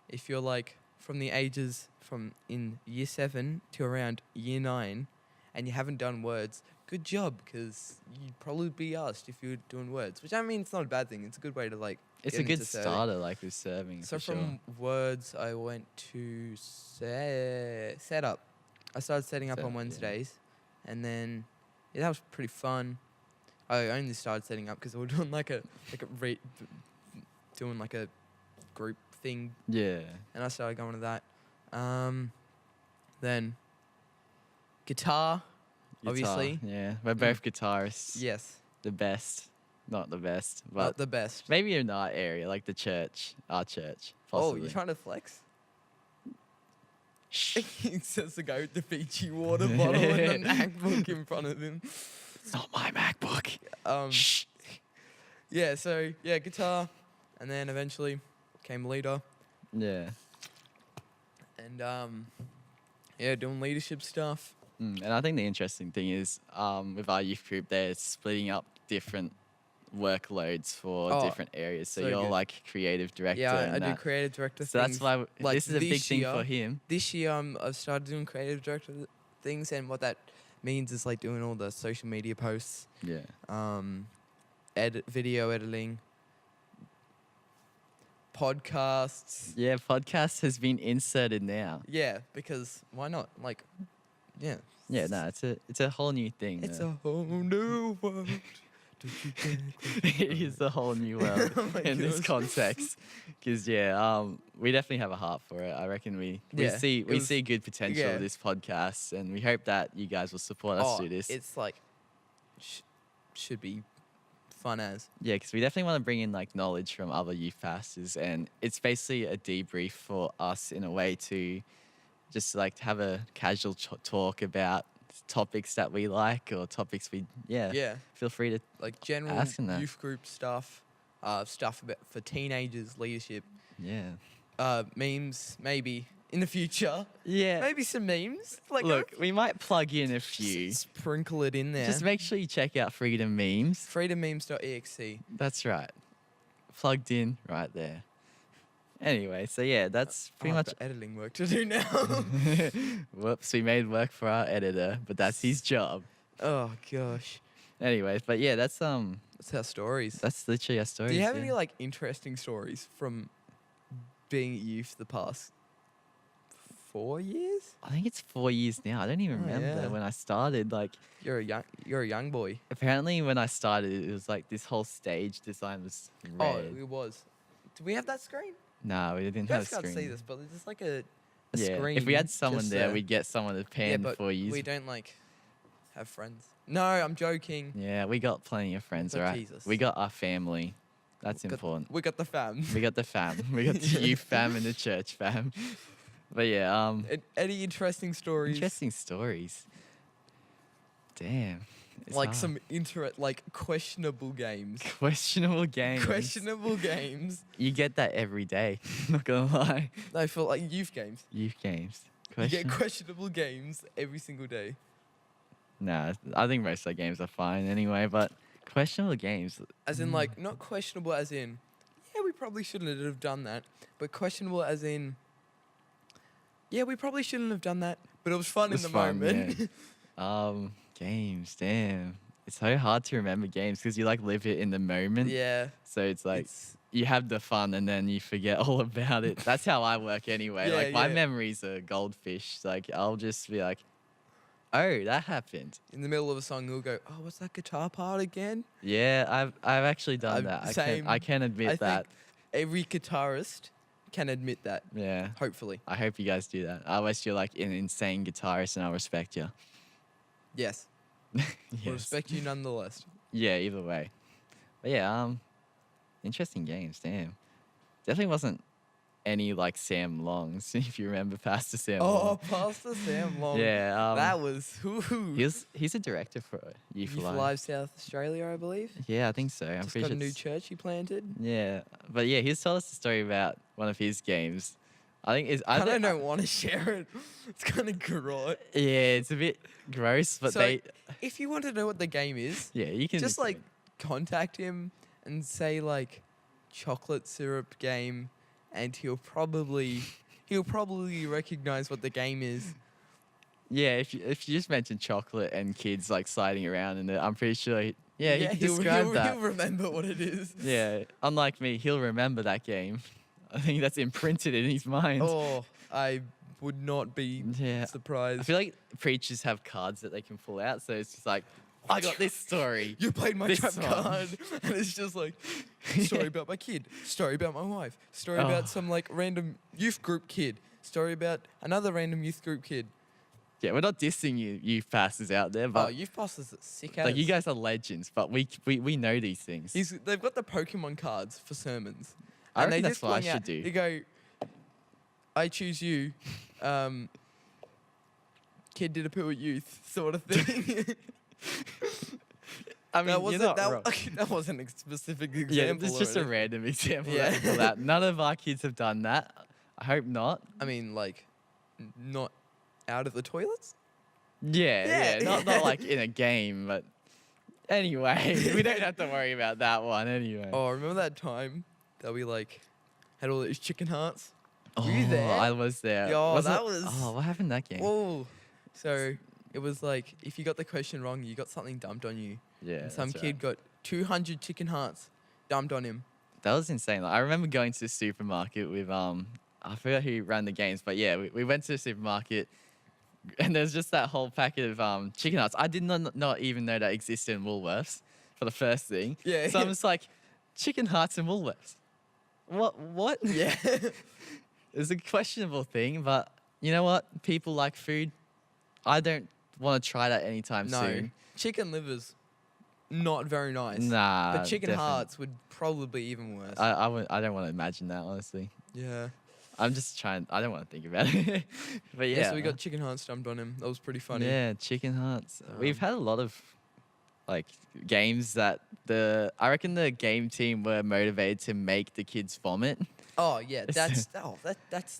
Speaker 1: If you're like from the ages from in year 7 to around year 9, and you haven't done words, good job, because you'd probably be asked if you're doing words. Which, I mean, it's not a bad thing. It's a good way to like.
Speaker 3: It's
Speaker 1: get
Speaker 3: a good
Speaker 1: into serving.
Speaker 3: starter, like with serving.
Speaker 1: So
Speaker 3: for
Speaker 1: from words, I went to set up. I started setting up
Speaker 3: Set
Speaker 1: on
Speaker 3: up, yeah.
Speaker 1: Wednesdays, and then that was pretty fun. I only started setting up because we were doing doing like a group thing,
Speaker 3: sure. Yeah.
Speaker 1: and I started going to that. Then guitar, obviously.
Speaker 3: Yeah, we're both guitarists.
Speaker 1: Yes,
Speaker 3: The best. Not the best,
Speaker 1: not
Speaker 3: but
Speaker 1: the best.
Speaker 3: maybe in our area, like the church, our church.
Speaker 1: Oh,
Speaker 3: Possibly.
Speaker 1: you're trying to flex?
Speaker 3: Shh.
Speaker 1: He says the guy with the Fiji water bottle and a MacBook in front of him.
Speaker 3: It's not my MacBook. Shh.
Speaker 1: Yeah, so, yeah, guitar. And then eventually became leader.
Speaker 3: Yeah.
Speaker 1: And, yeah, doing leadership stuff.
Speaker 3: And I think the interesting thing is with our youth group, they're splitting up different workloads for
Speaker 1: Oh,
Speaker 3: different areas. So
Speaker 1: so
Speaker 3: you're
Speaker 1: good.
Speaker 3: like creative director.
Speaker 1: Yeah,
Speaker 3: and
Speaker 1: I do
Speaker 3: that.
Speaker 1: creative director
Speaker 3: So
Speaker 1: things.
Speaker 3: that's why
Speaker 1: like
Speaker 3: this is a big
Speaker 1: this
Speaker 3: thing
Speaker 1: year-
Speaker 3: for him.
Speaker 1: This year, I've started doing creative director things, and what that means is like doing all the social media posts,
Speaker 3: Yeah.
Speaker 1: video editing, podcasts.
Speaker 3: Yeah, podcast has been inserted now.
Speaker 1: Yeah, because why not? Like, yeah.
Speaker 3: Yeah, no, it's a whole new thing.
Speaker 1: It's a whole new world.
Speaker 3: It is a whole new world
Speaker 1: Oh my
Speaker 3: in this
Speaker 1: gosh.
Speaker 3: context. Because we definitely have a heart for it. I reckon we
Speaker 1: Yeah,
Speaker 3: see
Speaker 1: it
Speaker 3: we
Speaker 1: was-
Speaker 3: see good potential
Speaker 1: yeah.
Speaker 3: of this podcast, and we hope that you guys will support us through this.
Speaker 1: It's like should be fun as.
Speaker 3: Yeah, because we definitely want to bring in like knowledge from other youth pastors, and it's basically a debrief for us in a way to just like have a casual talk about topics that we like or topics we
Speaker 1: Yeah,
Speaker 3: feel free to
Speaker 1: like general
Speaker 3: Asking that.
Speaker 1: youth group stuff, stuff about for teenagers, leadership, memes maybe in the future.
Speaker 3: yeah.
Speaker 1: Maybe some memes. Like
Speaker 3: Look, we might plug in a few.
Speaker 1: sprinkle it in there.
Speaker 3: Just make sure you check out Freedom Memes.
Speaker 1: freedommemes.exe.
Speaker 3: That's right. Plugged in right there. Anyway, so yeah, that's pretty
Speaker 1: I've
Speaker 3: much.
Speaker 1: got editing work to do now.
Speaker 3: Whoops, we made work for our editor, but that's his job.
Speaker 1: Oh gosh,
Speaker 3: Anyways, but yeah, that's
Speaker 1: that's our stories.
Speaker 3: that's literally our story.
Speaker 1: Do you have any like interesting stories from being at youth the past 4 years?
Speaker 3: I think it's 4 years now. I don't even
Speaker 1: Oh,
Speaker 3: remember
Speaker 1: yeah.
Speaker 3: when I started. Like,
Speaker 1: You're a young boy.
Speaker 3: apparently when I started, it was like this whole stage design was red.
Speaker 1: Oh, it was. Do we have that screen?
Speaker 3: No, we didn't
Speaker 1: You
Speaker 3: have
Speaker 1: guys
Speaker 3: a
Speaker 1: can't
Speaker 3: screen.
Speaker 1: see this, but there's just like a
Speaker 3: Yeah,
Speaker 1: screen.
Speaker 3: if we had someone
Speaker 1: just
Speaker 3: there, we'd get someone to pan
Speaker 1: yeah, but
Speaker 3: for you.
Speaker 1: we don't like have friends. No, I'm joking.
Speaker 3: Yeah, we got plenty of friends,
Speaker 1: But
Speaker 3: alright?
Speaker 1: Jesus.
Speaker 3: We got our family. That's
Speaker 1: Got-
Speaker 3: important.
Speaker 1: We got the fam.
Speaker 3: We got the fam. We got the youth fam and the church fam. But yeah,
Speaker 1: Any interesting stories?
Speaker 3: interesting stories. Damn. it's
Speaker 1: Like
Speaker 3: hard.
Speaker 1: some like questionable games.
Speaker 3: questionable games.
Speaker 1: Questionable games.
Speaker 3: You get that every day. Not gonna lie.
Speaker 1: No, for like youth games.
Speaker 3: Youth games.
Speaker 1: You get questionable games every single day.
Speaker 3: Nah, I think most of the games are fine anyway. But questionable games.
Speaker 1: As in, like, not questionable as in, yeah, we probably shouldn't have done that. But questionable as in, yeah, we probably shouldn't have done that. But it was fun
Speaker 3: was
Speaker 1: in the
Speaker 3: fun,
Speaker 1: moment.
Speaker 3: Games. Damn. It's so hard to remember games because you like live it in the moment.
Speaker 1: Yeah.
Speaker 3: So it's like
Speaker 1: It's-
Speaker 3: you have the fun and then you forget all about it. That's how I work anyway.
Speaker 1: Yeah,
Speaker 3: like my
Speaker 1: yeah.
Speaker 3: memories are goldfish. Like I'll just be like, oh, that happened.
Speaker 1: in the middle of a song, you'll go, oh, what's that guitar part again?
Speaker 3: Yeah, I've actually done
Speaker 1: I've-
Speaker 3: that.
Speaker 1: same.
Speaker 3: I can admit
Speaker 1: I
Speaker 3: that.
Speaker 1: think every guitarist can admit that,
Speaker 3: Yeah.
Speaker 1: hopefully.
Speaker 3: I hope you guys do that. Otherwise you're like an insane guitarist and I'll respect you.
Speaker 1: Yes.
Speaker 3: Yes.
Speaker 1: We'll respect you nonetheless.
Speaker 3: Yeah, either way. But yeah, interesting games, damn. Definitely wasn't any like Sam Longs, if you remember Pastor Sam
Speaker 1: Oh,
Speaker 3: Long.
Speaker 1: Pastor Sam Long.
Speaker 3: Yeah,
Speaker 1: that was, whoo.
Speaker 3: he's a director for Youth
Speaker 1: Youth
Speaker 3: Alive.
Speaker 1: Alive South Australia, I believe.
Speaker 3: Yeah, I think so. I'm
Speaker 1: Just
Speaker 3: pretty
Speaker 1: got a
Speaker 3: sure
Speaker 1: new
Speaker 3: it's-
Speaker 1: church he planted.
Speaker 3: Yeah, but yeah, he's told us a story about one of his games. I think it's.
Speaker 1: I don't want to share it. It's kind of gross.
Speaker 3: Yeah, it's a bit gross, but
Speaker 1: So,
Speaker 3: they.
Speaker 1: If you want to know what the game is,
Speaker 3: Yeah, you can
Speaker 1: just like contact him and say like chocolate syrup game, and he'll probably recognize what the game is.
Speaker 3: Yeah, if you just mention chocolate and kids like sliding around in it, I'm pretty sure. He can
Speaker 1: he'll,
Speaker 3: describe
Speaker 1: he'll,
Speaker 3: that.
Speaker 1: He'll remember what it is.
Speaker 3: Yeah, unlike me, he'll remember that game. I think that's imprinted in his mind.
Speaker 1: Oh, I would not be
Speaker 3: Yeah. I
Speaker 1: surprised.
Speaker 3: feel like preachers have cards that they can pull out, so it's just like, I got this story.
Speaker 1: You played my
Speaker 3: This
Speaker 1: trap
Speaker 3: one.
Speaker 1: card, and it's just like story about my kid, story about my wife, story
Speaker 3: Oh.
Speaker 1: about some like random youth group kid, story about another random youth group kid.
Speaker 3: Yeah, we're not dissing you, youth pastors out there,
Speaker 1: Oh,
Speaker 3: but
Speaker 1: youth pastors are sick
Speaker 3: like you
Speaker 1: as.
Speaker 3: guys are legends. But we know these things.
Speaker 1: They've got the Pokemon cards for sermons.
Speaker 3: I
Speaker 1: And
Speaker 3: reckon
Speaker 1: they
Speaker 3: that's
Speaker 1: just
Speaker 3: what I
Speaker 1: fling out,
Speaker 3: should do.
Speaker 1: They go, I choose you. Kid did a poo at youth, sort of thing.
Speaker 3: I mean,
Speaker 1: that
Speaker 3: you're
Speaker 1: wasn't
Speaker 3: not
Speaker 1: that,
Speaker 3: wrong.
Speaker 1: that wasn't a specific example.
Speaker 3: Yeah, it's
Speaker 1: or
Speaker 3: just a
Speaker 1: anything.
Speaker 3: random example
Speaker 1: Yeah.
Speaker 3: of that. None of our kids have done that. I hope not.
Speaker 1: I mean, like, not out of the toilets.
Speaker 3: Yeah,
Speaker 1: Yeah.
Speaker 3: not like in a game, but anyway, we don't have to worry about that one anyway.
Speaker 1: Oh, remember that time that we like had all those chicken hearts?
Speaker 3: Oh,
Speaker 1: Were you there?
Speaker 3: I was there.
Speaker 1: Yo, that
Speaker 3: it-
Speaker 1: was-
Speaker 3: Oh, what happened in that game?
Speaker 1: Oh, so it was like if you got the question wrong, you got something dumped on you.
Speaker 3: Yeah,
Speaker 1: And some
Speaker 3: that's
Speaker 1: kid got 200 chicken hearts dumped on him.
Speaker 3: That was insane. Like, I remember going to the supermarket with I forgot who ran the games, but yeah, we went to the supermarket, and there's just that whole packet of chicken hearts. I did not even know that existed in Woolworths for the first thing.
Speaker 1: Yeah.
Speaker 3: So I'm just like, chicken hearts in Woolworths. What?
Speaker 1: Yeah.
Speaker 3: It's a questionable thing, but you know what? People like food. I don't want to try that anytime
Speaker 1: No.
Speaker 3: soon.
Speaker 1: Chicken livers, not very nice.
Speaker 3: Nah.
Speaker 1: But chicken
Speaker 3: definitely.
Speaker 1: hearts would probably be even worse.
Speaker 3: I don't want to imagine that, honestly.
Speaker 1: yeah.
Speaker 3: I'm just trying. I don't want to think about it. But yeah.
Speaker 1: Yeah, so we got chicken hearts dumped on him. That was pretty funny.
Speaker 3: Yeah, chicken hearts. We've
Speaker 1: Um,
Speaker 3: had a lot of like games that I reckon the game team were motivated to make the kids vomit.
Speaker 1: Oh yeah, that's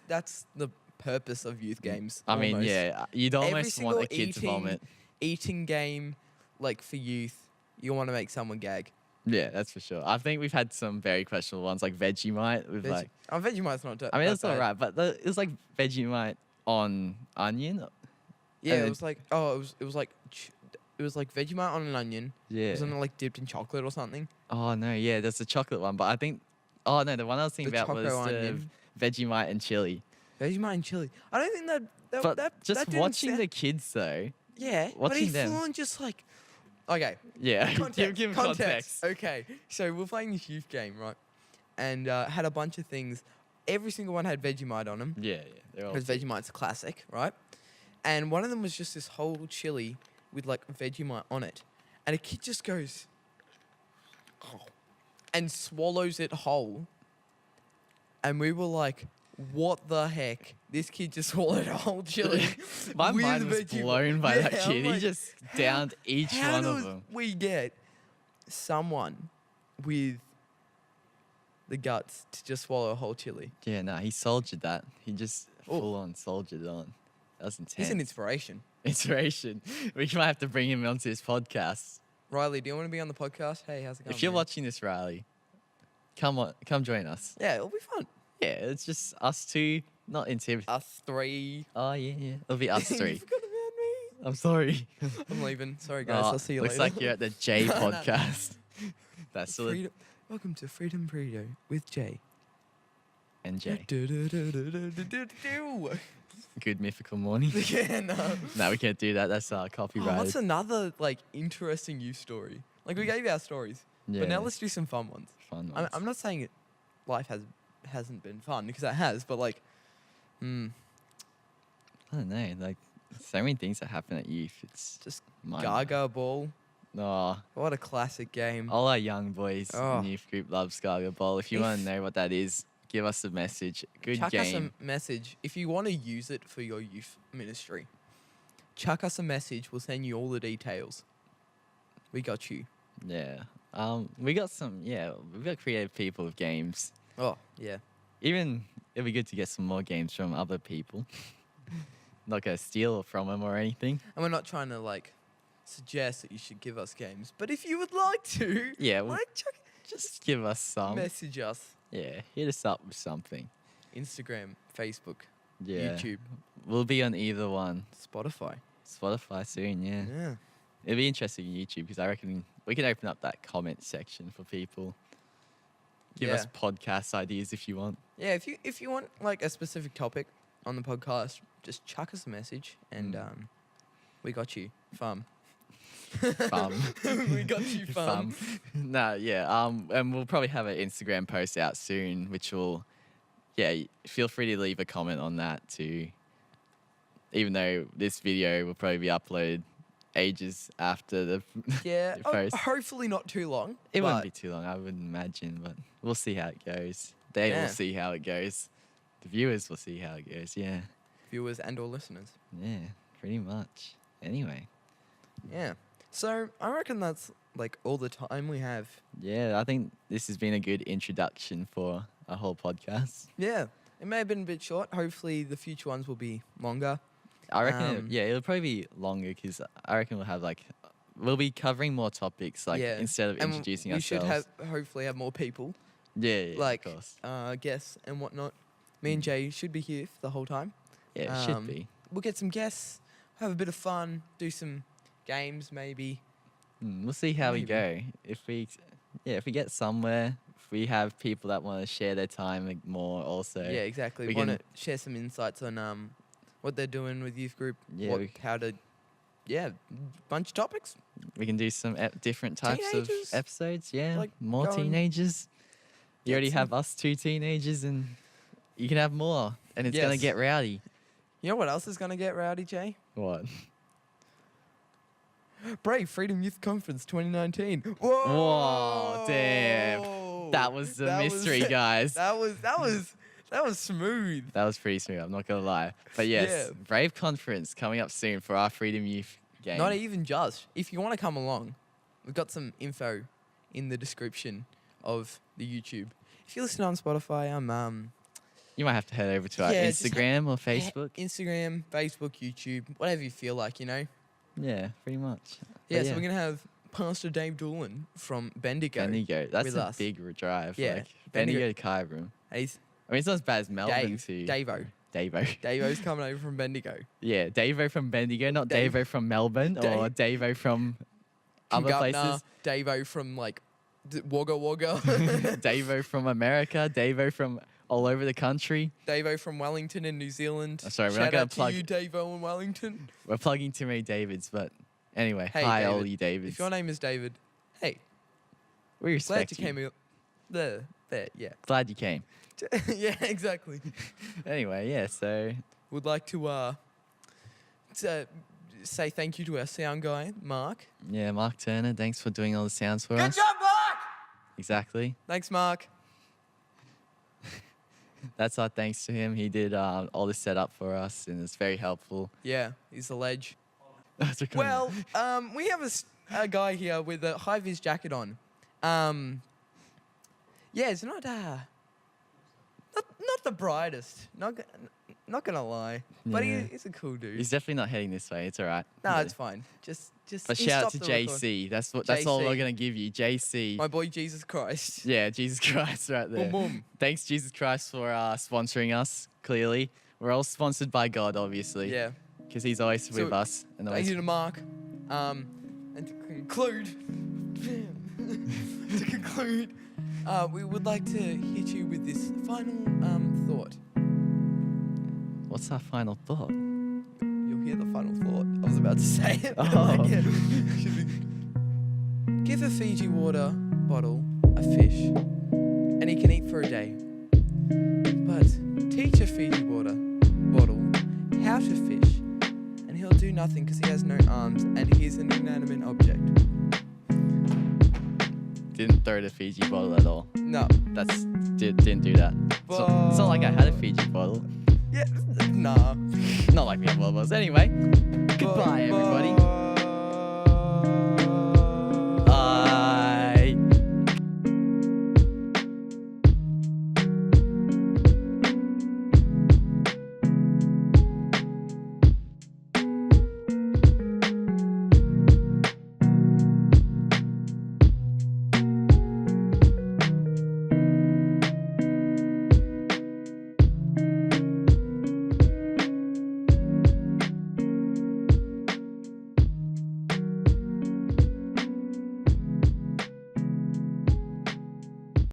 Speaker 1: that's the purpose of youth games.
Speaker 3: I mean,
Speaker 1: almost.
Speaker 3: yeah, you'd
Speaker 1: Every
Speaker 3: almost want
Speaker 1: single
Speaker 3: a kid to vomit.
Speaker 1: eating game, like for youth, you want to make someone gag.
Speaker 3: Yeah, that's for sure. I think we've had some very questionable ones like Vegemite with like.
Speaker 1: Vegemite's not.
Speaker 3: I mean,
Speaker 1: that
Speaker 3: it's all
Speaker 1: bad.
Speaker 3: right, but it was like Vegemite on onion.
Speaker 1: Yeah,
Speaker 3: and
Speaker 1: it
Speaker 3: then-
Speaker 1: was like it was like Vegemite on an onion.
Speaker 3: Yeah.
Speaker 1: Wasn't it like dipped in chocolate or something?
Speaker 3: Oh no, yeah, there's the chocolate one, but I think. Oh no, the one I was thinking
Speaker 1: The
Speaker 3: about was
Speaker 1: choco
Speaker 3: the
Speaker 1: onion.
Speaker 3: Vegemite and chili.
Speaker 1: Vegemite and chili. I don't think that.
Speaker 3: But
Speaker 1: that
Speaker 3: just
Speaker 1: that didn't
Speaker 3: watching
Speaker 1: sound-
Speaker 3: the kids though.
Speaker 1: Yeah, but
Speaker 3: watching
Speaker 1: he
Speaker 3: them.
Speaker 1: flew on just like. Okay.
Speaker 3: Yeah,
Speaker 1: Context.
Speaker 3: give context.
Speaker 1: Okay, so we're playing this youth game, right? And had a bunch of things. Every single one had Vegemite on them.
Speaker 3: Yeah, they're all
Speaker 1: Because Vegemite's a classic, right? And one of them was just this whole chili with like Vegemite on it. And a kid just goes "Oh," and swallows it whole. And we were like, what the heck? This kid just swallowed a whole chili.
Speaker 3: My
Speaker 1: with
Speaker 3: mind was
Speaker 1: Vegemite.
Speaker 3: blown by that
Speaker 1: Yeah,
Speaker 3: kid.
Speaker 1: I'm
Speaker 3: He
Speaker 1: like,
Speaker 3: just downed each
Speaker 1: how
Speaker 3: one
Speaker 1: do
Speaker 3: of them.
Speaker 1: we get someone with the guts to just swallow a whole chili?
Speaker 3: Yeah, no, he soldiered that. He just
Speaker 1: Oh.
Speaker 3: full on soldiered it on. That was intense.
Speaker 1: He's an inspiration.
Speaker 3: Inspiration. We might have to bring him onto this podcast.
Speaker 1: Riley, do you want to be on the podcast? Hey, how's it going?
Speaker 3: If you're
Speaker 1: man?
Speaker 3: watching this, Riley, come join us.
Speaker 1: Yeah, it'll be fun.
Speaker 3: Yeah, it's just us two, not intimidating.
Speaker 1: Us three.
Speaker 3: Oh yeah. It'll be us
Speaker 1: You
Speaker 3: three.
Speaker 1: forgot about me.
Speaker 3: I'm sorry.
Speaker 1: I'm leaving. Sorry, guys.
Speaker 3: Oh,
Speaker 1: I'll see you
Speaker 3: looks
Speaker 1: later.
Speaker 3: like you're at the Jay
Speaker 1: No, no.
Speaker 3: podcast. That's still
Speaker 1: Freedom. Welcome to Freedom Burrito with Jay.
Speaker 3: and Jay.
Speaker 1: Do-do-do-do-do-do-do.
Speaker 3: Good mythical morning.
Speaker 1: Yeah, no.
Speaker 3: No, we can't do that. That's
Speaker 1: Oh,
Speaker 3: copyright.
Speaker 1: what's another like interesting youth story? Like we gave you our stories, but now
Speaker 3: Yeah.
Speaker 1: let's do some fun ones.
Speaker 3: Fun
Speaker 1: I'm,
Speaker 3: ones.
Speaker 1: I'm not saying life hasn't been fun because it has, but like,
Speaker 3: I don't know. Like, so many things that happen at youth. It's
Speaker 1: just
Speaker 3: mind-
Speaker 1: Gaga Ball.
Speaker 3: Oh,
Speaker 1: What a classic game.
Speaker 3: all our young boys
Speaker 1: Oh.
Speaker 3: in youth group love Gaga Ball. If you want to know what that is, give us a message. Good
Speaker 1: Chuck us
Speaker 3: game.
Speaker 1: a message if you want to use it for your youth ministry. Chuck us a message. We'll send you all the details. We got you.
Speaker 3: Yeah. We got some. Yeah, we've got creative people with games.
Speaker 1: Oh yeah.
Speaker 3: Even it'd be good to get some more games from other people. Not gonna steal from them or anything.
Speaker 1: And we're not trying to like suggest that you should give us games, but if you would like to,
Speaker 3: Yeah, well,
Speaker 1: like chuck,
Speaker 3: just give us some.
Speaker 1: message us.
Speaker 3: Yeah, hit us up with something.
Speaker 1: Instagram, Facebook,
Speaker 3: Yeah,
Speaker 1: YouTube,
Speaker 3: we'll be on either one.
Speaker 1: Spotify.
Speaker 3: Spotify soon. Yeah.
Speaker 1: Yeah.
Speaker 3: It'd be interesting on YouTube because I reckon we can open up that comment section for people. Give us podcast ideas if you want.
Speaker 1: Yeah, if you want like a specific topic on the podcast, just chuck us a message and we got you. Fun. We got you, fam.
Speaker 3: Nah, yeah. And we'll probably have an Instagram post out soon, which will, yeah. Feel free to leave a comment on that too. even though this video will probably be uploaded ages after the
Speaker 1: Yeah,
Speaker 3: the post.
Speaker 1: hopefully not too long.
Speaker 3: It wouldn't
Speaker 1: but
Speaker 3: be too long, I wouldn't imagine, but we'll see how it goes. They
Speaker 1: Yeah.
Speaker 3: will see how it goes. The viewers will see how it goes. Yeah.
Speaker 1: viewers and or listeners.
Speaker 3: Yeah, pretty much. Anyway.
Speaker 1: Yeah. So I reckon that's like all the time we have.
Speaker 3: Yeah, I think this has been a good introduction for a whole podcast.
Speaker 1: Yeah. It may have been a bit short. Hopefully the future ones will be longer.
Speaker 3: I reckon,
Speaker 1: Um,
Speaker 3: it'll probably be longer because I reckon we'll be covering more topics, like,
Speaker 1: Yeah.
Speaker 3: instead of
Speaker 1: And
Speaker 3: introducing
Speaker 1: we
Speaker 3: ourselves.
Speaker 1: should hopefully have more people,
Speaker 3: Yeah,
Speaker 1: like
Speaker 3: of course.
Speaker 1: guests and whatnot. Me and Jay should be here for the whole time.
Speaker 3: Yeah, it should be.
Speaker 1: We'll get some guests, have a bit of fun, do some games maybe.
Speaker 3: We'll see how we
Speaker 1: Maybe.
Speaker 3: go. If we get somewhere, if we have people that want to share their time like, more also.
Speaker 1: Yeah, exactly.
Speaker 3: we
Speaker 1: Want to
Speaker 3: can-
Speaker 1: share some insights on what they're doing with youth group,
Speaker 3: Yeah,
Speaker 1: bunch of topics.
Speaker 3: We can do some different types
Speaker 1: Teenagers,
Speaker 3: of episodes. Yeah,
Speaker 1: like,
Speaker 3: more
Speaker 1: go and
Speaker 3: teenagers. You
Speaker 1: get
Speaker 3: already
Speaker 1: some-
Speaker 3: have us 2 teenagers, and you can have more, and it's gonna
Speaker 1: Yes.
Speaker 3: get rowdy.
Speaker 1: You know what else is gonna get rowdy, Jay?
Speaker 3: What?
Speaker 1: Brave Freedom Youth Conference 2019. Whoa!
Speaker 3: Whoa, damn. That was the mystery, guys.
Speaker 1: That was smooth.
Speaker 3: That was pretty smooth, I'm not gonna lie. But yes,
Speaker 1: Yeah.
Speaker 3: Brave Conference coming up soon for our Freedom Youth game.
Speaker 1: Not even just. If you want to come along, we've got some info in the description of the YouTube. If you listen on Spotify,
Speaker 3: You might have to head over to our
Speaker 1: Yeah, just
Speaker 3: Instagram or Facebook.
Speaker 1: Instagram, Facebook, YouTube, whatever you feel like,
Speaker 3: Yeah, pretty much.
Speaker 1: Yeah,
Speaker 3: But
Speaker 1: so we're gonna have Pastor Dave Doolan from Bendigo.
Speaker 3: Bendigo. That's
Speaker 1: with
Speaker 3: a
Speaker 1: us.
Speaker 3: big drive.
Speaker 1: Yeah,
Speaker 3: Like,
Speaker 1: Bendigo.
Speaker 3: Bendigo to Kyabram.
Speaker 1: And he's
Speaker 3: I mean, it's not as bad as Melbourne
Speaker 1: Dave,
Speaker 3: to
Speaker 1: Davo.
Speaker 3: Davo.
Speaker 1: Davo's coming over from Bendigo.
Speaker 3: Yeah, Davo from Bendigo, not
Speaker 1: Dave-
Speaker 3: Davo from Melbourne or Davo from other places.
Speaker 1: Davo from like Wagga Wagga.
Speaker 3: Davo from America, Davo from all over the country.
Speaker 1: Davo from Wellington in New Zealand.
Speaker 3: Oh, sorry, we're
Speaker 1: Shout
Speaker 3: not gonna
Speaker 1: out
Speaker 3: plug-
Speaker 1: to you, Davo in Wellington.
Speaker 3: We're plugging too many Davids, but anyway,
Speaker 1: Hey,
Speaker 3: hi,
Speaker 1: David.
Speaker 3: all you Davids.
Speaker 1: If your name is David, hey,
Speaker 3: We
Speaker 1: glad
Speaker 3: respect
Speaker 1: you
Speaker 3: you.
Speaker 1: came here. There, yeah.
Speaker 3: Glad you came.
Speaker 1: Yeah, exactly.
Speaker 3: Anyway, yeah, so
Speaker 1: Would like to say thank you to our sound guy, Mark.
Speaker 3: yeah, Mark Turner, thanks for doing all the sounds for us.
Speaker 1: Mark!
Speaker 3: Exactly.
Speaker 1: Thanks, Mark.
Speaker 3: That's our thanks to him. He did all the setup for us, and it's very helpful.
Speaker 1: Yeah, he's the ledge.
Speaker 3: That's okay.
Speaker 1: Well, we have a guy here with a high-vis jacket on. Yeah, it's not the brightest. Not gonna lie, but
Speaker 3: Yeah.
Speaker 1: he's a cool dude.
Speaker 3: he's definitely not heading this way. It's all right.
Speaker 1: No, it's fine. Just.
Speaker 3: But
Speaker 1: he
Speaker 3: shout out
Speaker 1: stopped
Speaker 3: to
Speaker 1: the record.
Speaker 3: JC. That's all we're
Speaker 1: JC.
Speaker 3: gonna give you, JC.
Speaker 1: My boy Jesus Christ.
Speaker 3: Yeah, Jesus Christ, right there.
Speaker 1: Boom, boom.
Speaker 3: Thanks, Jesus Christ, for sponsoring us. Clearly, we're all sponsored by God, obviously.
Speaker 1: Yeah.
Speaker 3: Because He's always
Speaker 1: So,
Speaker 3: with us and
Speaker 1: Thank
Speaker 3: always.
Speaker 1: you to Mark. And to conclude, we would like to hit you with this final thought.
Speaker 3: What's our final thought?
Speaker 1: You'll hear the final thought. I was about to say it. but
Speaker 3: Oh.
Speaker 1: like, yeah. Give a Fiji water bottle a fish, and he can eat for a day. But teach a Fiji water bottle how to fish, and he'll do nothing because he has no arms and he's an inanimate object.
Speaker 3: Didn't throw the Fiji bottle at all.
Speaker 1: No.
Speaker 3: Didn't do that. It's not like I had a Fiji bottle.
Speaker 1: Yeah. Nah.
Speaker 3: Not like we have bottles. Anyway, goodbye, everybody.